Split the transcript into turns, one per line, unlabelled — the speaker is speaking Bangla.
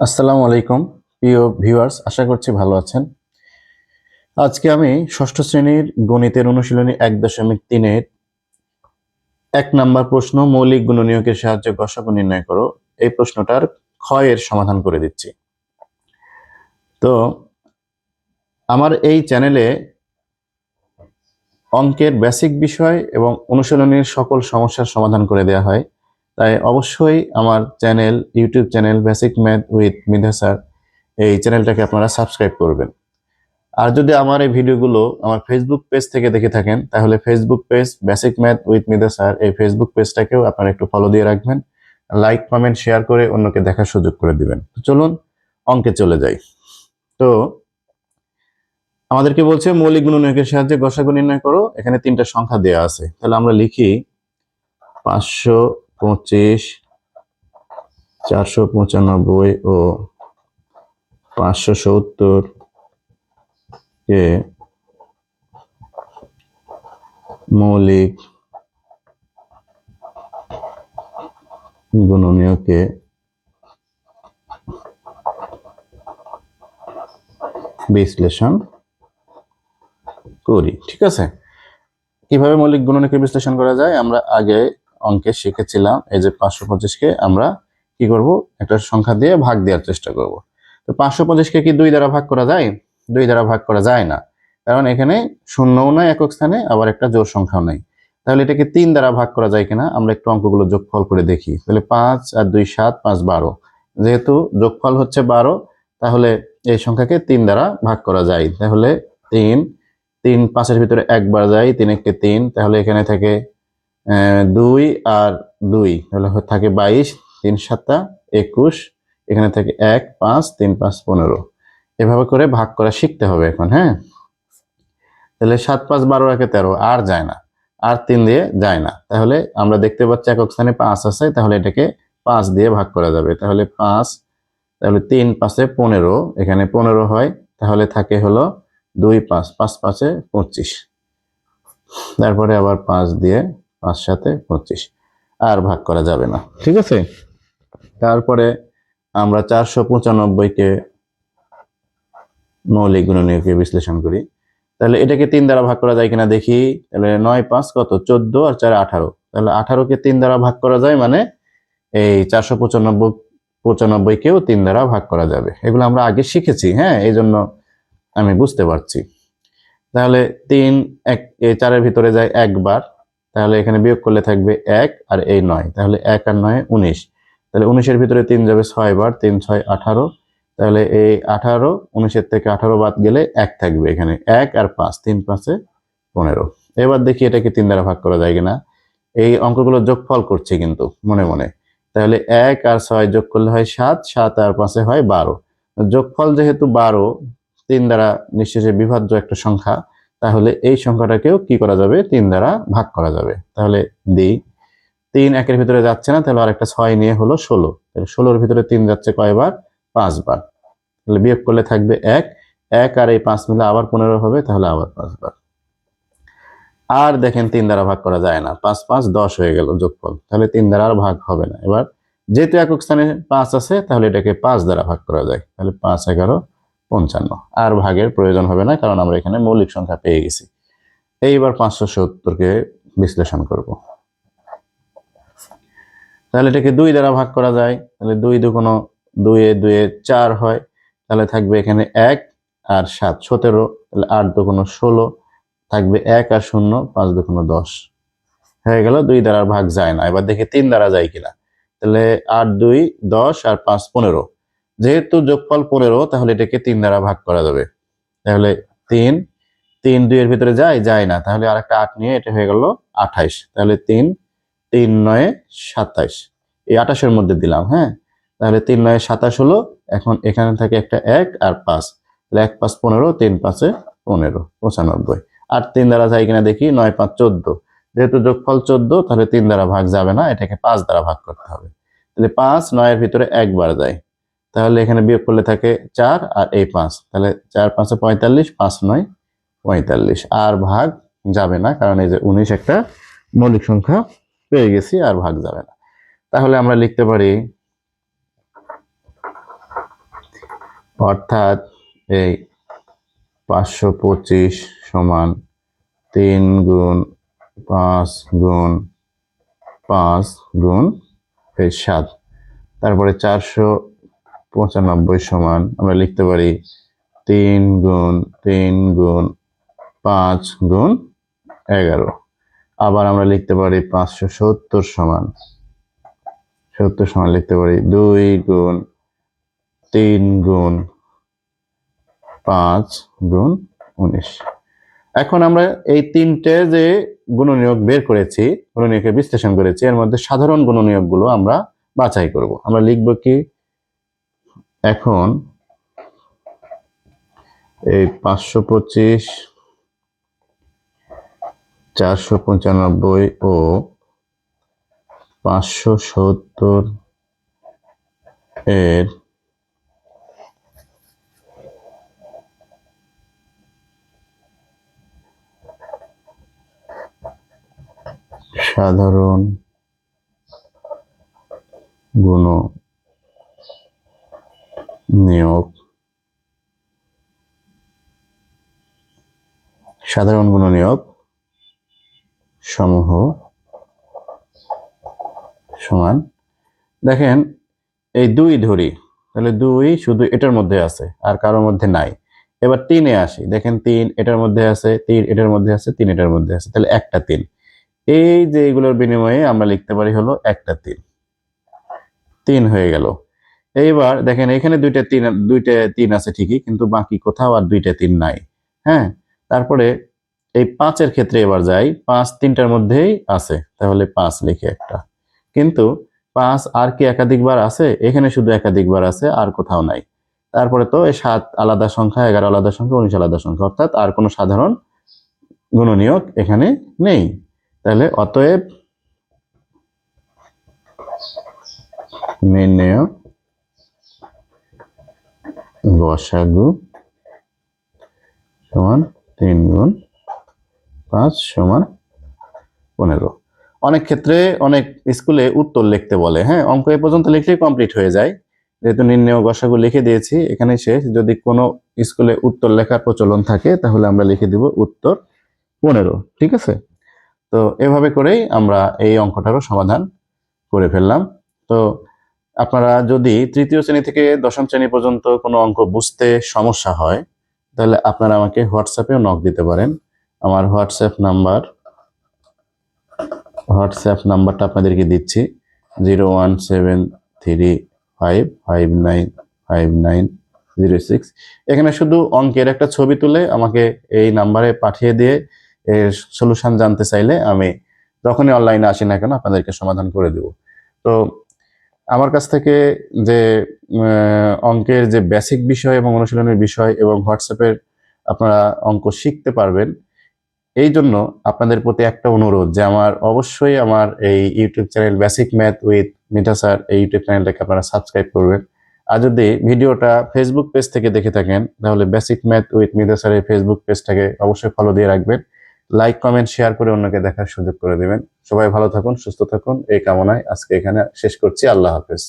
আসসালামু আলাইকুম প্রিয় ভিউয়ার্স, আশা করছি ভালো আছেন। আজকে আমি ষষ্ঠ শ্রেণীর গণিতের অনুশীলনী 1.3-এর 1 নাম্বার প্রশ্ন, মৌলিক গুণনীয়কের সাহায্যে গসাগু নির্ণয় করো, এই প্রশ্নটার খ এর সমাধান করে দিচ্ছি। তো আমার এই চ্যানেলে অঙ্কের বেসিক বিষয় এবং অনুশীলনীর সকল সমস্যার সমাধান করে দেওয়া হয়, তাই অবশ্যই আমার channel, YouTube channel basic math with Midha sir, এই চ্যানেলটাকে আপনারা সাবস্ক্রাইব করবেন। আর যদি আমার এই ভিডিওগুলো আমার ফেসবুক পেজ থেকে দেখে থাকেন, তাহলে Facebook page basic math with Midha sir, এই ফেসবুক পেজটাকেও আপনারা একটু ফলো দিয়ে রাখবেন, লাইক কমেন্ট শেয়ার করে অন্যকে দেখার সুযোগ করে দিবেন। তো চলুন অঙ্কে চলে যাই। তো আমাদেরকে বলছে মৌলিক গুণনীয়কের সাহায্যে গসাগু নির্ণয় করো। এখানে 3টা সংখ্যা দেওয়া আছে, তাহলে আমরা লিখি 525, 495 ও 570 কে মৌলিক গুণনীয়কে বিশ্লেষণ করি। ঠিক আছে, কিভাবে মৌলিক গুণনীয়কে বিশ্লেষণ করা যায় আমরা আগে অঙ্কে শিখেছিলাম। এই যে 525-কে আমরা কি করব, একটা সংখ্যা দিয়ে ভাগ দেওয়ার চেষ্টা করব। তো 525-কে কি 2 দ্বারা ভাগ করা যায়? 2 দ্বারা ভাগ করা যায় না, কারণ এখানে শূন্যও নাই একক স্থানে, আবার একটা জোড় সংখ্যাও নাই। তাহলে এটাকে 3 দ্বারা ভাগ করা যায় কিনা আমরা একটু অঙ্কগুলো যোগফল করে দেখি। তাহলে 5 আর 2 7, 5 12, যেহেতু যোগফল হচ্ছে 12, তাহলে এই সংখ্যাকে 3 দ্বারা ভাগ করা যায়। তাহলে 3 3 5-এর ভিতরে একবার যায়, 3 একে 3, তাহলে এখানে থাকে 2 আর 2, তাহলে থাকে 22, 3 7 21, এখানে থাকে 1 5, 3 5 15। এভাবে করে ভাগ করা শিখতে হবে এখন। হ্যাঁ, তাহলে 7 5 12 একে 13, আর যায় না, আর 3 দিয়ে যায় না। তাহলে আমরা দেখতে পাচ্ছি একক স্থানে 5 আছে, তাহলে এটাকে 5 দিয়ে ভাগ করা যাবে। তাহলে 5, তাহলে 3 5-এ 15, এখানে 15 হয়, তাহলে থাকে হলো 2 5, 5 5-এ 25, তারপরে আবার 5 দিয়ে 5 7-এ 25, আর ভাগ করা যাবে না। ঠিক আছে, তারপরে আমরা 495-কে মৌলিক গুণনীয়কে বিশ্লেষণ করি। তাহলে এটাকে 3 দ্বারা ভাগ করা যায় কিনা দেখি। তাহলে 9 5 কত, 14, আর 4 18, তাহলে 18-কে 3 দ্বারা ভাগ করা যায়, মানে এই 495-কেও 3 দ্বারা ভাগ করা যাবে। এগুলো আমরা আগে শিখেছি, হ্যাঁ, এই জন্য আমি বুঝতে পারছি। তাহলে 3 4-এর ভিতরে যায় একবার, তাহলে এখানে বিয়োগ করলে থাকবে 1 আর এই 9, তাহলে 1 আর 9 19, তাহলে 19-এর ভিতরে 3 যাবে 6 বার, 3 6 18, তাহলে এই 18, 19-এর থেকে 18 বাদ গেলে 1 থাকবে, এখানে 1 আর 5, 3 5-এ 15। এবার দেখি এটাকে 3 দ্বারা ভাগ করা যায় কিনা। এই অঙ্কগুলো যোগফল করছে কিন্তু মনে মনে। তাহলে 1 আর 6 যোগ করলে হয় 7, 7 আর 5-এ হয় 12। যোগফল যেহেতু 12, 3 দ্বারা নিঃশেষে বিভাজ্য একটা সংখ্যা, তাহলে এই সংখ্যাটাকেও কি করা যাবে, 3 দ্বারা ভাগ করা যাবে। তাহলে দিই, 3 1-এর ভিতরে যাচ্ছে না, তাহলে আরেকটা 6 নিয়ে হলো 16, তাহলে 16-এর ভিতরে 3 যাচ্ছে কয়বার, 5 বার, তাহলে বিয়োগ করলে থাকবে 1, 1 আর এই 5 মিলে আবার 15 হবে, তাহলে আবার 5 বার। আর দেখেন 3 দ্বারা ভাগ করা যায় না, 5 5 10 হয়ে গেল যোগফল, তাহলে 3 দ্বারা আর ভাগ হবে না। এবার যেহেতু একক স্থানে 5 আছে, তাহলে এটাকে 5 দ্বারা ভাগ করা যায়, তাহলে 5 11 55, আর ভাগের প্রয়োজন হবে না, কারণ আমরা এখানে মৌলিক সংখ্যা পেয়ে গেছি। এইবার 570-কে বিশ্লেষণ করব। তাহলে এটাকে 2 দ্বারা ভাগ করা যায়, তাহলে 2 দুগুণ 2 এ 2 এ 4 হয়, তাহলে থাকবে এখানে 1 আর 7 17, তাহলে 8 দুগুণ 16, থাকবে 1 আর 0, 5 দুগুণ 10 হয়ে গেল। 2 দ্বারা ভাগ যায় না। এবার দেখি 3 দ্বারা যায় কিনা। তাহলে 8 2 10 আর 5 15, যেহেতু যোগফল 15, তাহলে এটাকে 3 দ্বারা ভাগ করা যাবে। তাহলে 3 3 2 এর ভিতরে যায় না, তাহলে আরেকটা 8 নিয়ে এটা হয়ে গেল 28, তাহলে 3 3 9 27, এই 28-এর মধ্যে দিলাম। হ্যাঁ, তাহলে 3 9 27 হলো। এখন এখানে থাকে একটা 1 আর 5, তাহলে 1 5 15, 3 5 এ 15 95, আর 3 দ্বারা যায় কিনা দেখি। 9 5 14, যেহেতু যোগফল 14, তাহলে 3 দ্বারা ভাগ যাবে না, এটাকে 5 দ্বারা ভাগ করতে হবে। তাহলে 5 9-এর ভিতরে একবার যায়, তাহলে এখানে বিয়োগ করলে থাকে 4 আর এই 5, তাহলে 4 5 45, 5 9 45, আর ভাগ যাবে না, কারণ এই যে 19 একটা মৌলিক সংখ্যা পেয়ে গেছি, আর ভাগ যাবে না। তাহলে আমরা লিখতে পারি অর্থাৎ এই 525 সমান 3 গুণ 5 গুণ 5 গুণ এই 7। তারপরে 495 সমান আমরা লিখতে পারি 3 গুণ 3 গুণ 5 গুণ 11। আবার আমরা লিখতে পারি 570 সমান 70 সমান লিখতে পারি 2 গুণ 3 গুণ 5 গুণ 19। এখন আমরা এই তিনটে যে গুণনীয়ক বের করেছি, গুণনীয়কে বিশ্লেষণ করেছি, এর মধ্যে সাধারণ গুণনীয়কগুলো আমরা বাছাই করব। আমরা লিখব কি, এখন এই 525, 495 ও 570 এর সাধারণ গুণনীয়ক সমূহ সমান, দেখেন এই 2 ধরি, তাহলে 2 শুধু এটার মধ্যে আছে আর কারোর মধ্যে নাই। এবার 3-এ আসি, দেখেন 3 এটার মধ্যে আছে, 3 এটার মধ্যে আছে, 3 এটার মধ্যে আছে, তাহলে একটা 3। এই যে এগুলোর বিনিময়ে আমরা লিখতে পারি হলো একটা 3 হয়ে গেল। এইবার দেখেন এখানে দুইটা 3 আছে ঠিকই, কিন্তু বাকি কোথাও আর দুইটা 3 নাই। হ্যাঁ, তারপরে এই 5-এর ক্ষেত্রে এবার যাই, 5 তিনটার মধ্যেই আছে, তাহলে 5 লিখে একটা। কিন্তু 5 আর কি একাধিকবার আছে? এখানে শুধু একাধিকবার আছে, আর কোথাও নাই। তারপরে তো এই 7 আলাদা সংখ্যা, 11 আলাদা সংখ্যা, 19 আলাদা সংখ্যা, অর্থাৎ আর কোনো সাধারণ গুণনীয়ক এখানে নেই। তাহলে অতএব নির্ণেয় গসাগু সমান 3 গুণ 5 সমান 15। অনেক ক্ষেত্রে অনেক স্কুলে উত্তর লিখতে বলে, হ্যাঁ, অঙ্ক এ পর্যন্ত লিখলেই কমপ্লিট হয়ে যায়। যেহেতু নির্ণেয় গসাগু লিখে দিয়েছি, এখানে শেষ। যদি কোনো স্কুলে উত্তর লেখার প্রচলন থাকে তাহলে আমরা লিখে দিব উত্তর 15। ঠিক আছে? তো এভাবে করেই আমরা এই অঙ্কটারও সমাধান করে ফেললাম। তো আপনারা যদি তৃতীয় শ্রেণী থেকে দশম শ্রেণী পর্যন্ত কোনো অঙ্ক বুঝতে সমস্যা হয়, তাহলে আপনারা আমাকে হোয়াটসঅ্যাপেও নক দিতে পারেন। আমার হোয়াটসঅ্যাপ নাম্বারটা আপনাদেরকে দিচ্ছি, 01735595906। এখানে শুধু অঙ্কের একটা ছবি তুলে আমাকে এই নাম্বারে পাঠিয়ে দিয়ে এর সলিউশন জানতে চাইলে আমি যখনই অনলাইনে আসি না কেন আপনাদেরকে সমাধান করে দেব। তো আমার কাছ থেকে যে অঙ্কের যে বেসিক বিষয় এবং অনুশীলনের বিষয় এবং হোয়াটসঅ্যাপের আপনারা অঙ্ক শিখতে পারবেন, এই জন্য আপনাদের প্রতি একটা অনুরোধ যে অবশ্যই আমার এই YouTube channel basic math with মিঠা স্যার, এই ইউটিউব চ্যানেলটাকে আপনারা সাবস্ক্রাইব করবেন। আর যদি ভিডিওটা ফেসবুক পেজ থেকে দেখে থাকেন তাহলে বেসিক ম্যাথ উইথ মিঠা স্যারের ফেসবুক পেজটাকে অবশ্যই ফলো দিয়ে রাখবেন। লাইক, কমেন্ট, শেয়ার করে অন্যকে দেখার সুযোগ করে দেবেন। সবাই ভালো থাকুন, সুস্থ থাকুন, এই কামনায় আজকে এখানে শেষ করছি। আল্লাহ হাফেজ।